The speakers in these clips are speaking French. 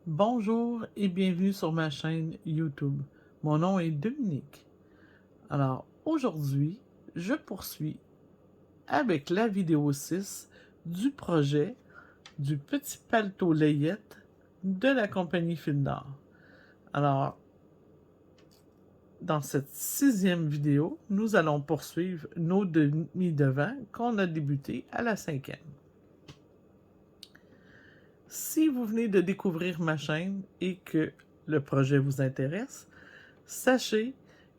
Bonjour et bienvenue sur ma chaîne YouTube. Mon nom est Dominique. Alors aujourd'hui, je poursuis avec la vidéo 6 du projet du petit paletot layette de la compagnie Fil d'Or. Alors, dans cette sixième vidéo, nous allons poursuivre nos demi-devants qu'on a débuté à la cinquième. Si vous venez de découvrir ma chaîne et que le projet vous intéresse, sachez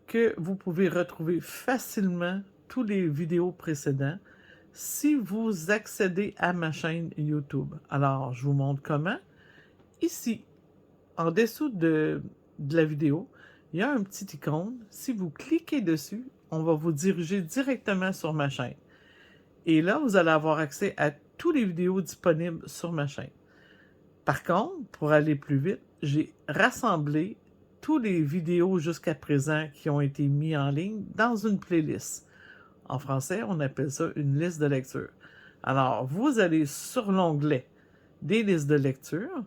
que vous pouvez retrouver facilement tous les vidéos précédents si vous accédez à ma chaîne YouTube. Alors, je vous montre comment. Ici, en dessous de la vidéo, il y a un petit icône. Si vous cliquez dessus, on va vous diriger directement sur ma chaîne. Et là, vous allez avoir accès à toutes les vidéos disponibles sur ma chaîne. Par contre, pour aller plus vite, j'ai rassemblé tous les vidéos jusqu'à présent qui ont été mis en ligne dans une playlist. En français, on appelle ça une liste de lecture. Alors, vous allez sur l'onglet des listes de lecture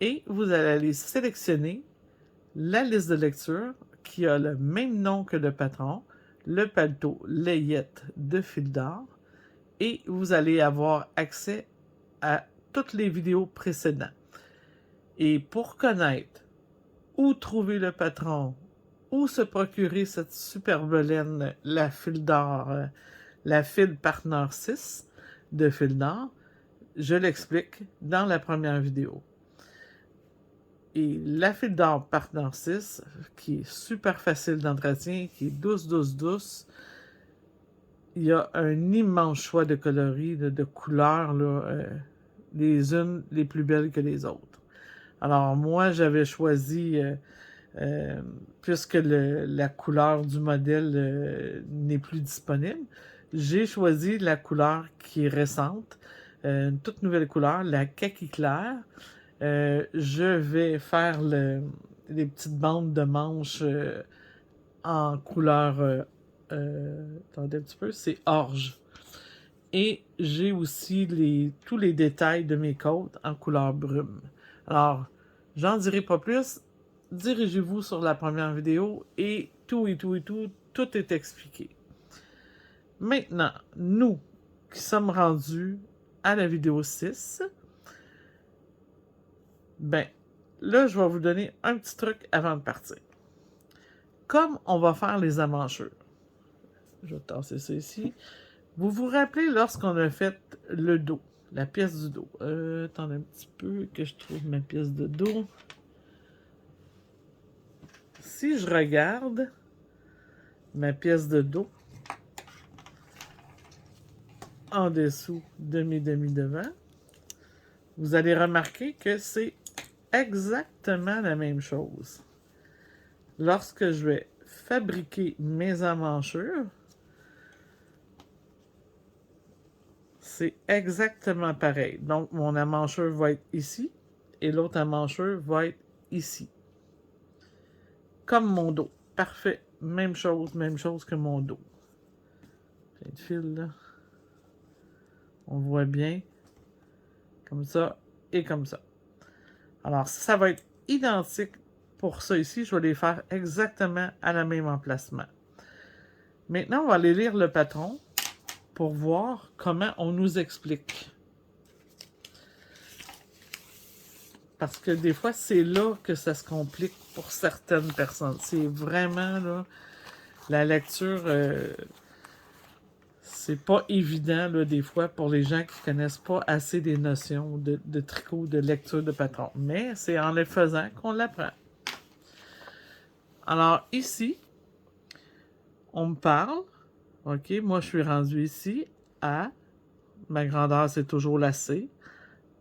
et vous allez aller sélectionner la liste de lecture qui a le même nom que le patron, le paletot layette de Fil d'Or, et vous allez avoir accès à toutes les vidéos précédentes. Et pour connaître où trouver le patron, où se procurer cette superbe laine, la Fil d'Or, la Fil Partner 6 de Fil d'Or, je l'explique dans la première vidéo. Et la Fil d'Or Partner 6, qui est super facile d'entretien, qui est douce, douce, douce, il y a un immense choix de coloris, de couleurs, là, les unes les plus belles que les autres. Alors moi, j'avais choisi, puisque la couleur du modèle n'est plus disponible, j'ai choisi la couleur qui est récente, une toute nouvelle couleur, la kaki clair. Je vais faire les petites bandes de manches en couleur, attendez un petit peu, c'est orge. Et j'ai aussi tous les détails de mes côtes en couleur brume. Alors, j'en dirai pas plus. Dirigez-vous sur la première vidéo et tout est expliqué. Maintenant, nous qui sommes rendus à la vidéo 6, ben, là, je vais vous donner un petit truc avant de partir. Comme on va faire les amanchures, je vais tasser ça ici. Vous vous rappelez lorsqu'on a fait le dos, la pièce du dos. Attendez un petit peu que je trouve ma pièce de dos. Si je regarde ma pièce de dos en dessous de mes demi-devants, vous allez remarquer que c'est exactement la même chose. Lorsque je vais fabriquer mes emmanchures, c'est exactement pareil. Donc, mon emmanchure va être ici et l'autre emmanchure va être ici. Comme mon dos. Parfait. Même chose que mon dos. Plein de fils, là. On voit bien. Comme ça et comme ça. Alors, ça va être identique pour ça ici. Je vais les faire exactement à la même emplacement. Maintenant, on va aller lire le patron pour voir comment on nous explique. Parce que des fois, c'est là que ça se complique pour certaines personnes. C'est vraiment, là, la lecture, c'est pas évident, là, des fois, pour les gens qui connaissent pas assez des notions de tricot, de lecture de patron. Mais c'est en les faisant qu'on l'apprend. Alors, ici, on me parle. OK, moi, je suis rendu ici à, ma grandeur, c'est toujours la C,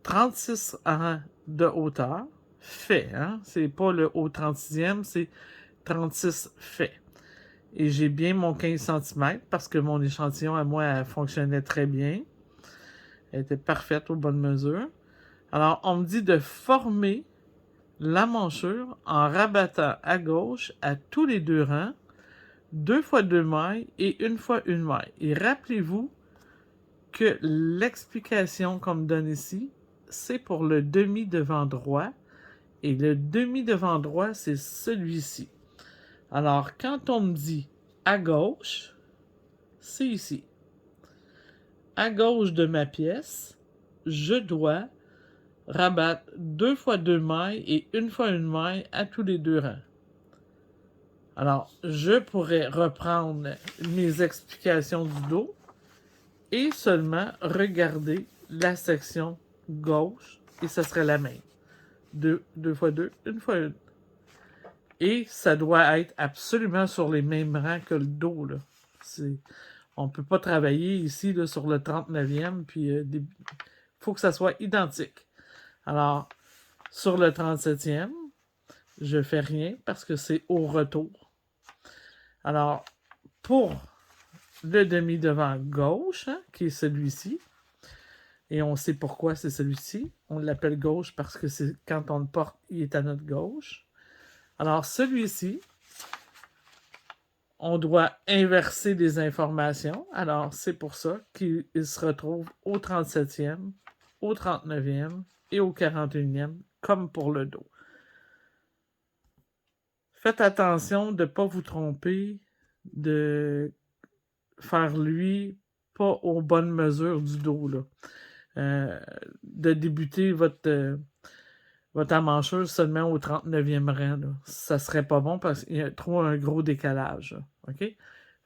36 rangs de hauteur, fait, hein? C'est pas le haut 36e, c'est 36 fait. Et j'ai bien mon 15 cm parce que mon échantillon à moi elle fonctionnait très bien. Elle était parfaite aux bonnes mesures. Alors, on me dit de former la manchure en rabattant à gauche à tous les deux rangs, 2 fois 2 mailles et 1 fois 1 maille. Et rappelez-vous que l'explication qu'on me donne ici, c'est pour le demi-devant droit Et le demi-devant droit, c'est celui-ci. Alors, quand on me dit à gauche, c'est ici. À gauche de ma pièce, je dois rabattre 2 fois 2 mailles et 1 fois 1 maille à tous les 2 rangs. Alors, je pourrais reprendre mes explications du dos et seulement regarder la section gauche et ça serait la même. 2 fois 2, 1 fois 1. Et ça doit être absolument sur les mêmes rangs que le dos, là. On ne peut pas travailler ici là, sur le 39e, puis il faut que ça soit identique. Alors, sur le 37e, je fais rien parce que c'est au retour. Alors, pour le demi-devant gauche, hein, qui est celui-ci, et on sait pourquoi c'est celui-ci. On l'appelle gauche parce que c'est quand on le porte, il est à notre gauche. Alors, celui-ci, on doit inverser les informations. Alors, c'est pour ça qu'il se retrouve au 37e, au 39e et au 41e, comme pour le dos. Faites attention de ne pas vous tromper, de faire lui pas aux bonnes mesures du dos, là. De débuter votre emmancheuse seulement au 39e rang. Là. Ça serait pas bon parce qu'il y a trop un gros décalage. Là. OK? Il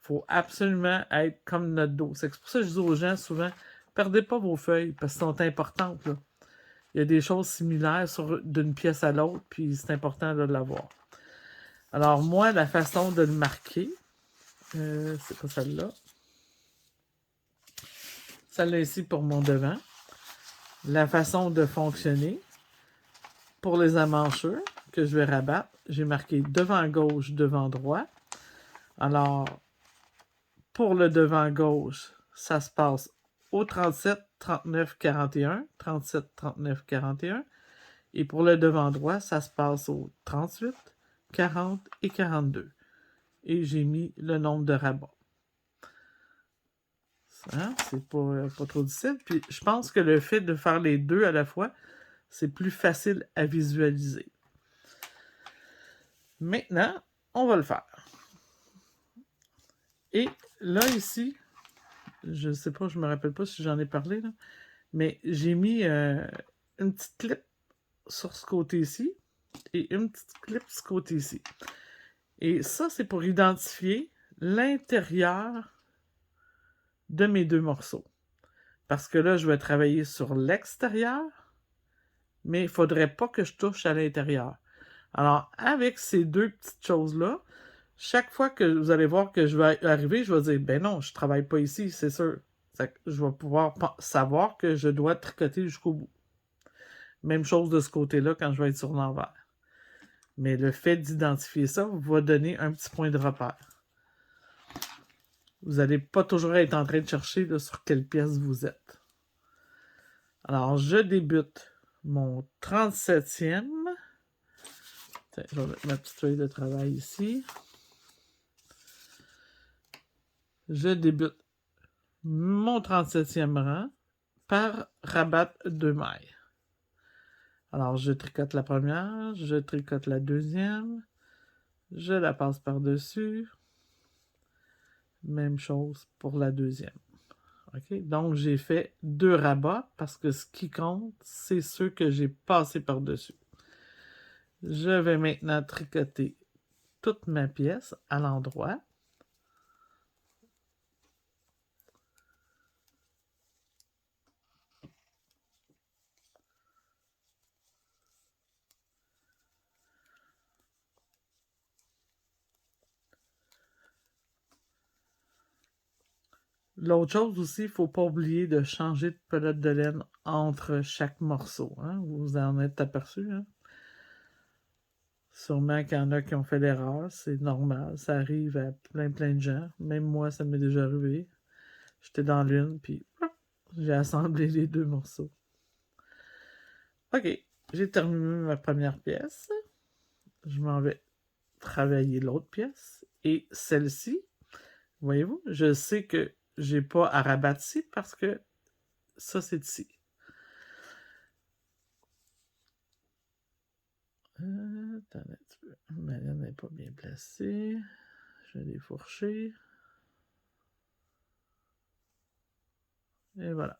faut absolument être comme notre dos. C'est pour ça que je dis aux gens souvent, perdez pas vos feuilles parce qu'elles sont importantes. Là. Il y a des choses similaires d'une pièce à l'autre, puis c'est important de l'avoir. Alors moi, la façon de le marquer, c'est pas celle-là. Celle-là ici pour mon devant. La façon de fonctionner pour les emmanchures que je vais rabattre, j'ai marqué devant gauche, devant droit. Alors, pour le devant gauche, ça se passe au 37, 39, 41. 37, 39, 41. Et pour le devant droit, ça se passe au 38, 40 et 42. Et j'ai mis le nombre de rabats. Hein? C'est pas trop difficile. Puis je pense que le fait de faire les deux à la fois, c'est plus facile à visualiser. Maintenant, on va le faire. Et là, ici, je sais pas, je me rappelle pas si j'en ai parlé, là, mais j'ai mis une petite clip sur ce côté-ci et une petite clip sur ce côté-ci. Et ça, c'est pour identifier l'intérieur de mes deux morceaux. Parce que là, je vais travailler sur l'extérieur, mais il ne faudrait pas que je touche à l'intérieur. Alors, avec ces deux petites choses-là, chaque fois que vous allez voir que je vais arriver, je vais dire, ben non, je ne travaille pas ici, c'est sûr. Je vais pouvoir savoir que je dois tricoter jusqu'au bout. Même chose de ce côté-là quand je vais être sur l'envers. Mais le fait d'identifier ça va donner un petit point de repère. Vous n'allez pas toujours être en train de chercher là, sur quelle pièce vous êtes. Alors, je débute mon 37e. Tiens, je vais mettre ma petite feuille de travail ici. Je débute mon 37e rang par rabattre 2 mailles. Alors, je tricote la première, je tricote la deuxième, je la passe par-dessus. Même chose pour la deuxième. Okay? Donc, j'ai fait 2 rabats parce que ce qui compte, c'est ceux que j'ai passés par-dessus. Je vais maintenant tricoter toute ma pièce à l'endroit. L'autre chose aussi, il ne faut pas oublier de changer de pelote de laine entre chaque morceau. Hein? Vous en êtes aperçu. Hein? Sûrement qu'il y en a qui ont fait l'erreur. C'est normal. Ça arrive à plein de gens. Même moi, ça m'est déjà arrivé. J'étais dans l'une, puis j'ai assemblé les deux morceaux. OK. J'ai terminé ma première pièce. Je m'en vais travailler l'autre pièce. Et celle-ci, voyez-vous, je sais que j'ai pas à rabattre ici parce que ça, c'est ici. Attendez un petit peu. Ma laine n'est pas bien placée. Je vais défourcher. Et voilà.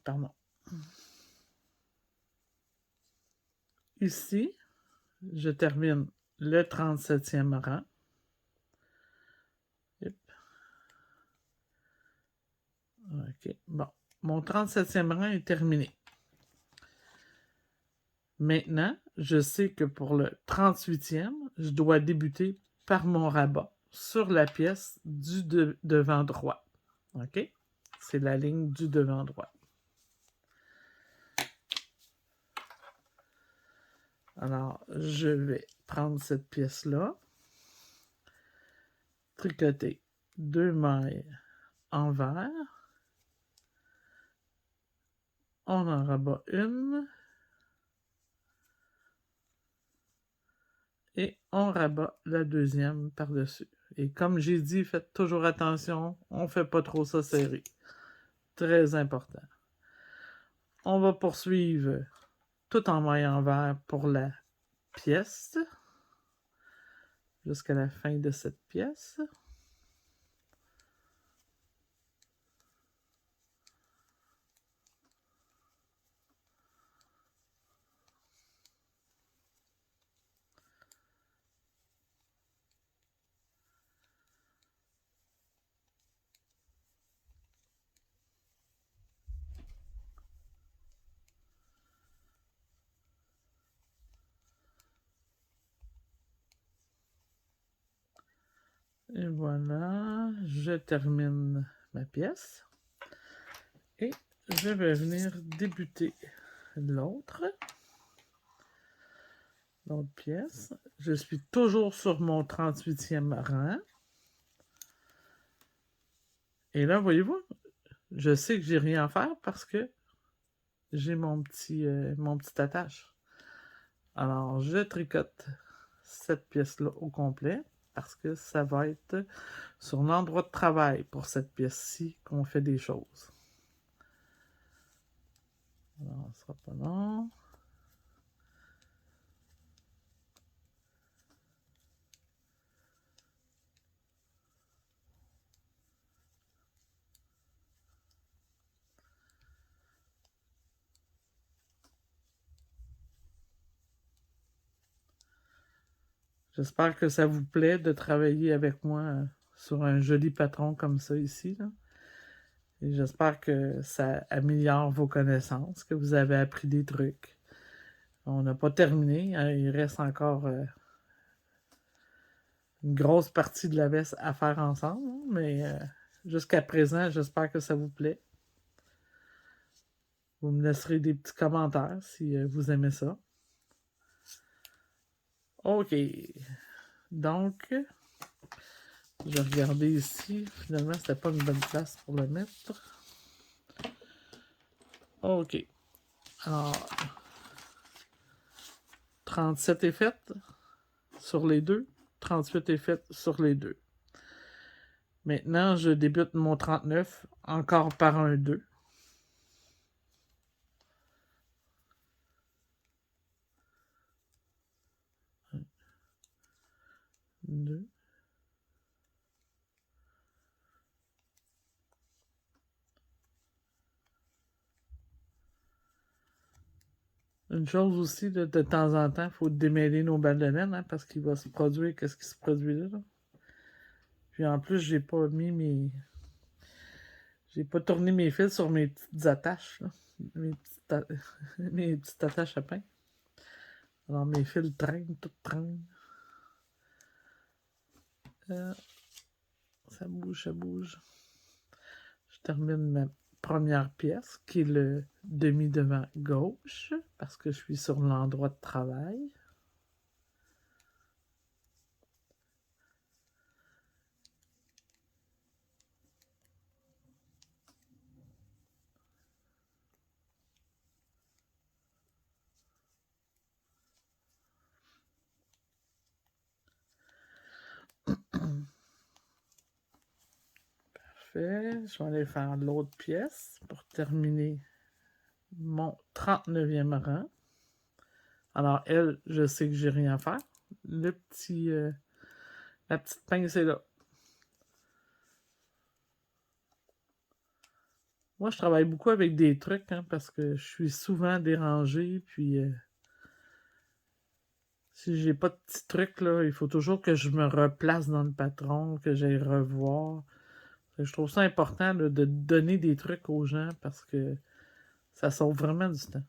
Pardon. Ici, je termine le 37e rang. Yep. OK. Bon. Mon 37e rang est terminé. Maintenant, je sais que pour le 38e, je dois débuter par mon rabat sur la pièce du devant droit. OK? C'est la ligne du devant droit. Alors, je vais prendre cette pièce-là, tricoter 2 mailles envers, on en rabat une, et on rabat la deuxième par-dessus. Et comme j'ai dit, faites toujours attention, on ne fait pas trop ça serré. Très important. On va poursuivre tout en maille envers pour la pièce, jusqu'à la fin de cette pièce. Et voilà, je termine ma pièce. Et je vais venir débuter l'autre pièce. Je suis toujours sur mon 38e rang. Et là, voyez-vous, je sais que j'ai rien à faire parce que j'ai mon petit attache. Alors, je tricote cette pièce-là au complet parce que ça va être sur l'endroit de travail pour cette pièce-ci qu'on fait des choses. Alors, ce sera pas long. J'espère que ça vous plaît de travailler avec moi sur un joli patron comme ça ici, là. Et j'espère que ça améliore vos connaissances, que vous avez appris des trucs. On n'a pas terminé, hein, il reste encore une grosse partie de la veste à faire ensemble, mais jusqu'à présent, j'espère que ça vous plaît. Vous me laisserez des petits commentaires si vous aimez ça. OK. Donc, je regardais ici. Finalement, c'était pas une bonne place pour le mettre. OK. Alors, 37 est faite sur les deux. 38 est faite sur les deux. Maintenant, je débute mon 39 encore par un 2. Deux. Une chose aussi, de temps en temps, il faut démêler nos balles de laine, hein, parce qu'il va se produire qu'est-ce qui se produit là. Puis en plus, j'ai pas mis mes... J'ai pas tourné mes fils sur mes petites attaches, là. Mes petites attaches à pain. Alors mes fils traînent, tout traînent. Ça bouge, ça bouge. Je termine ma première pièce, qui est le demi-devant gauche, parce que je suis sur l'endroit de travail. Parfait. Je vais aller faire l'autre pièce pour terminer mon 39e rang. Alors, elle, je sais que j'ai rien à faire. La petite pince est là. Moi, je travaille beaucoup avec des trucs, hein, parce que je suis souvent dérangée, puis si j'ai pas de petits trucs, là, il faut toujours que je me replace dans le patron, que j'aille revoir. Je trouve ça important là, de donner des trucs aux gens parce que ça sauve vraiment du temps.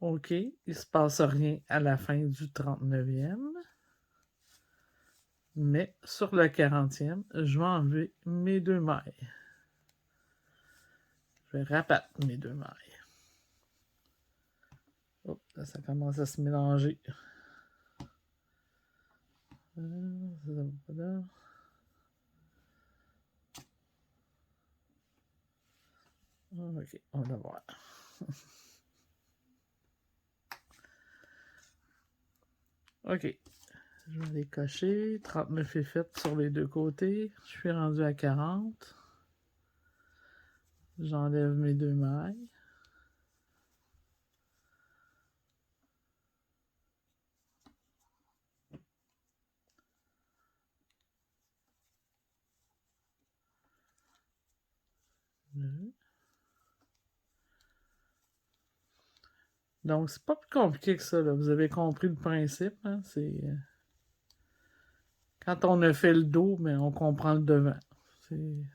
OK, il se passe rien à la fin du 39e. Mais sur le 40e, je vais enlever mes deux mailles. Je vais rabattre mes deux mailles. Oh, là, ça commence à se mélanger. Ça va pas là. OK, on va voir. OK. Je vais aller cocher. 39 est fait sur les deux côtés. Je suis rendu à 40. J'enlève mes deux mailles. Donc, c'est pas plus compliqué que ça. Là. Vous avez compris le principe. Hein? C'est quand on a fait le dos, mais on comprend le devant.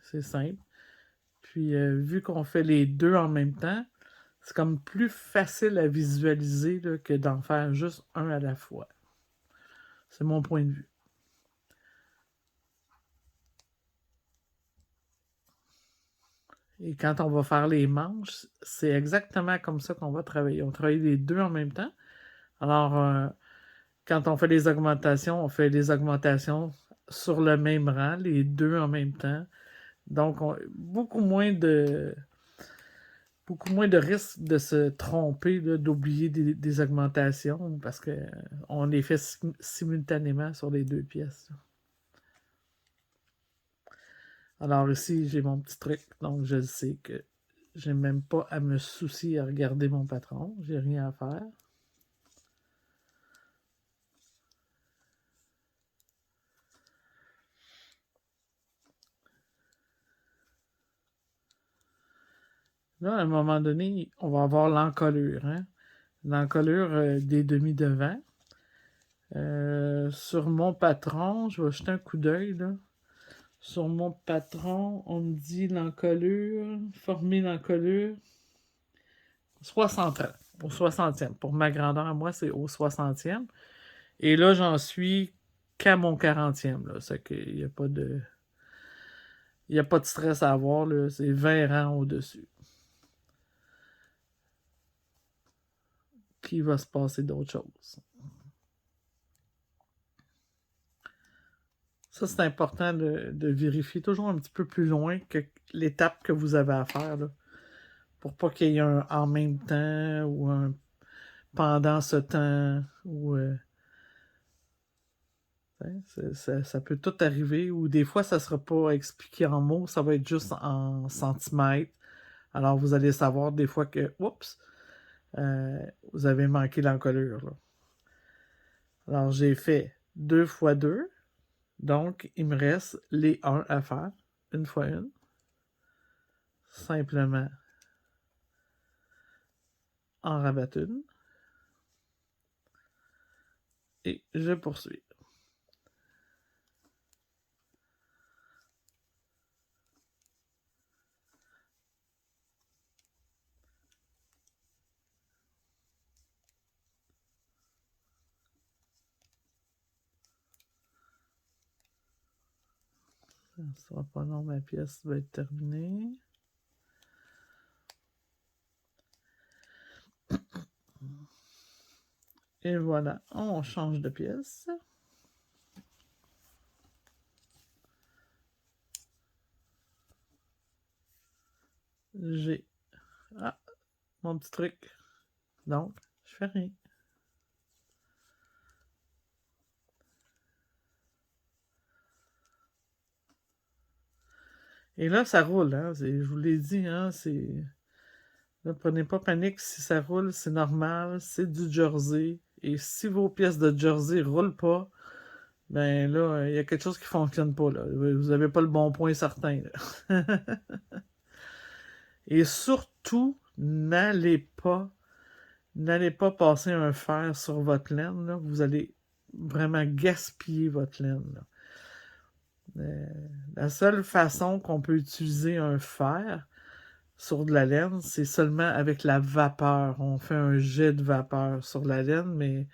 C'est simple. Puis, vu qu'on fait les deux en même temps, c'est comme plus facile à visualiser là, que d'en faire juste un à la fois. C'est mon point de vue. Et quand on va faire les manches, c'est exactement comme ça qu'on va travailler. On travaille les deux en même temps. Alors, quand on fait les augmentations, on fait les augmentations sur le même rang, les deux en même temps. Donc, beaucoup moins de risque de se tromper, d'oublier des augmentations parce qu'on les fait simultanément sur les deux pièces. Alors ici, j'ai mon petit truc, donc je sais que j'ai même pas à me soucier à regarder mon patron, j'ai rien à faire. Là, à un moment donné, on va avoir l'encolure, hein? L'encolure des demi-devants. Sur mon patron, je vais jeter un coup d'œil, là. Sur mon patron, on me dit l'encolure, former l'encolure, 60 ans, au 60e. Pour ma grandeur à moi, c'est au 60e. Et là, j'en suis qu'à mon 40e. Là. C'est qu'il n'y a pas de. Il n'y a pas de stress à avoir, là. C'est 20 rangs au-dessus. Qu'il va se passer d'autres choses. Ça, c'est important de vérifier toujours un petit peu plus loin que l'étape que vous avez à faire. Là, pour pas qu'il y ait un en même temps ou un pendant ce temps. Ou, ça peut tout arriver. Ou des fois, ça ne sera pas expliqué en mots, ça va être juste en centimètres. Alors, vous allez savoir des fois que, oups, vous avez manqué l'encolure. Là. Alors, j'ai fait 2 fois 2. Donc, il me reste les 1 à faire. Une fois une. Simplement en rabattre une. Et je poursuis. Ça sera pas long, ma pièce va être terminée. Et voilà, on change de pièce. J'ai... Ah, mon petit truc. Donc, je fais rien. Et là, ça roule, hein. Je vous l'ai dit, hein, c'est... Ne prenez pas panique si ça roule, c'est normal, c'est du jersey. Et si vos pièces de jersey roulent pas, ben là, il y a quelque chose qui fonctionne pas, là. Vous avez pas le bon point certain, là. Et surtout, n'allez pas passer un fer sur votre laine, là. Vous allez vraiment gaspiller votre laine, là. La seule façon qu'on peut utiliser un fer sur de la laine, c'est seulement avec la vapeur. On fait un jet de vapeur sur la laine, mais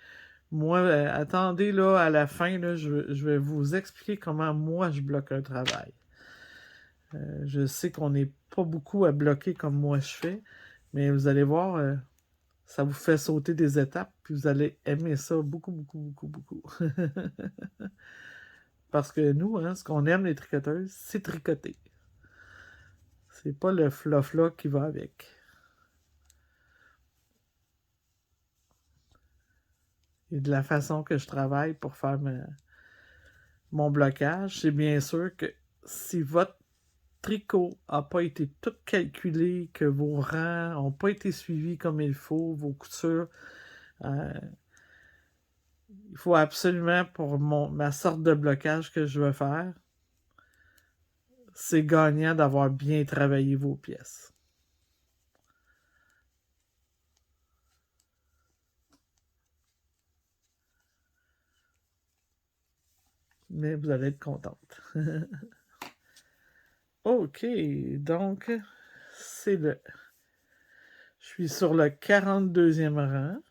moi, attendez là, à la fin, là, je vais vous expliquer comment moi je bloque un travail. Je sais qu'on n'est pas beaucoup à bloquer comme moi je fais, mais vous allez voir, ça vous fait sauter des étapes, puis vous allez aimer ça beaucoup, beaucoup, beaucoup, beaucoup. Parce que nous, hein, ce qu'on aime les tricoteuses, c'est tricoter. C'est pas le fluff-là qui va avec. Et de la façon que je travaille pour faire mon blocage, c'est bien sûr que si votre tricot n'a pas été tout calculé, que vos rangs n'ont pas été suivis comme il faut, vos coutures, il faut absolument, pour ma sorte de blocage que je veux faire, c'est gagnant d'avoir bien travaillé vos pièces. Mais vous allez être contente. OK, donc, c'est le... Je suis sur le 42e rang.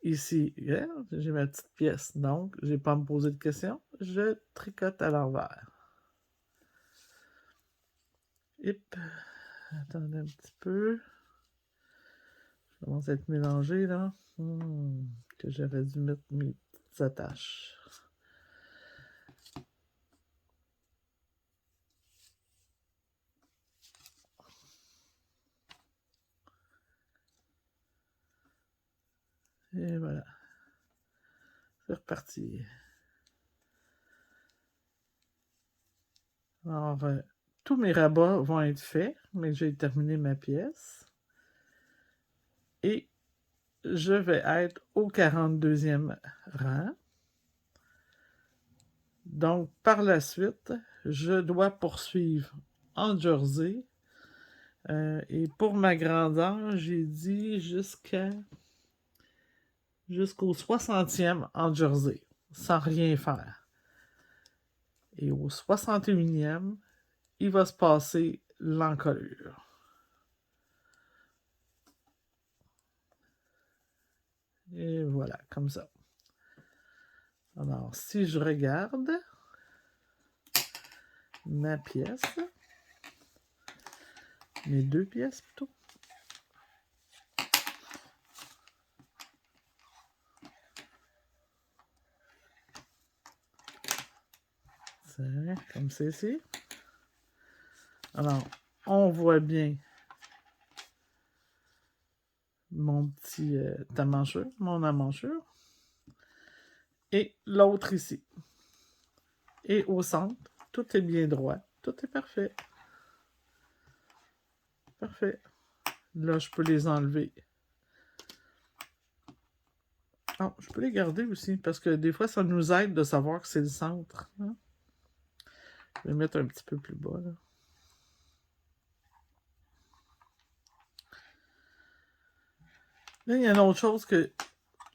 Ici, j'ai ma petite pièce, donc je n'ai pas à me poser de questions. Je tricote à l'envers. Hip. Attendez un petit peu. Je commence à être mélangé, là. Que j'aurais dû mettre mes petites attaches. Et voilà. C'est reparti. Alors, tous mes rabats vont être faits, mais j'ai terminé ma pièce. Et je vais être au 42e rang. Donc, par la suite, je dois poursuivre en jersey. Et pour ma grandeur, j'ai dit jusqu'au 60e en jersey, sans rien faire. Et au 61e, il va se passer l'encolure. Et voilà, comme ça. Alors, si je regarde ma pièce, mes deux pièces plutôt, c'est comme ceci. Alors, on voit bien mon petit amanchure, mon amanchure. Et l'autre ici. Et au centre, tout est bien droit. Tout est parfait. Parfait. Là, je peux les enlever. Oh, je peux les garder aussi, parce que des fois, ça nous aide de savoir que c'est le centre. Hein? Je vais mettre un petit peu plus bas, là. Là, il y a une autre chose que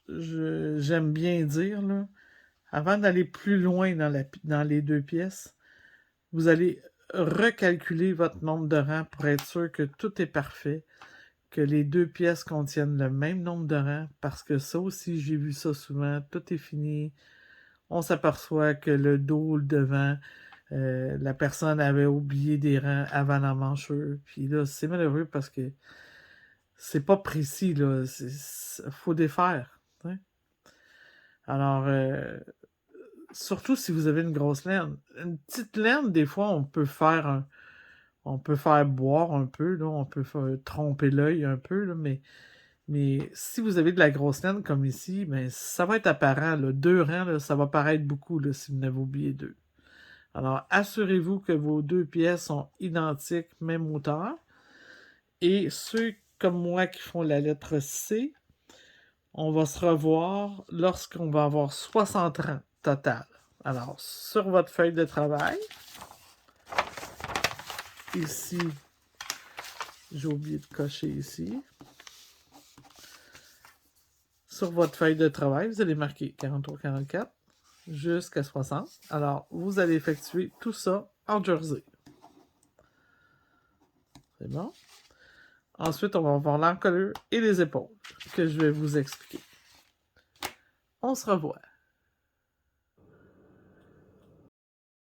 j'aime bien dire, là. Avant d'aller plus loin dans les deux pièces, vous allez recalculer votre nombre de rangs pour être sûr que tout est parfait, que les deux pièces contiennent le même nombre de rangs, parce que ça aussi, j'ai vu ça souvent, tout est fini, on s'aperçoit que le dos, le devant, La personne avait oublié des rangs avant la manchure. Puis là, c'est malheureux parce que c'est pas précis, là. Faut défaire. Hein. Alors, surtout si vous avez une grosse laine. Une petite laine, des fois, on peut faire boire un peu, là, on peut faire tromper l'œil un peu, là, mais si vous avez de la grosse laine comme ici, ben, ça va être apparent. Là. 2 rangs, là, ça va paraître beaucoup là, si vous en avez oublié 2. Alors, assurez-vous que vos 2 pièces sont identiques, même hauteur. Et ceux comme moi qui font la lettre C, on va se revoir lorsqu'on va avoir 60 rangs total. Alors, sur votre feuille de travail, ici, j'ai oublié de cocher ici. Sur votre feuille de travail, vous allez marquer 43-44 jusqu'à 60. Alors, vous allez effectuer tout ça en jersey. C'est bon? Ensuite, on va voir l'encolure et les épaules que je vais vous expliquer. On se revoit.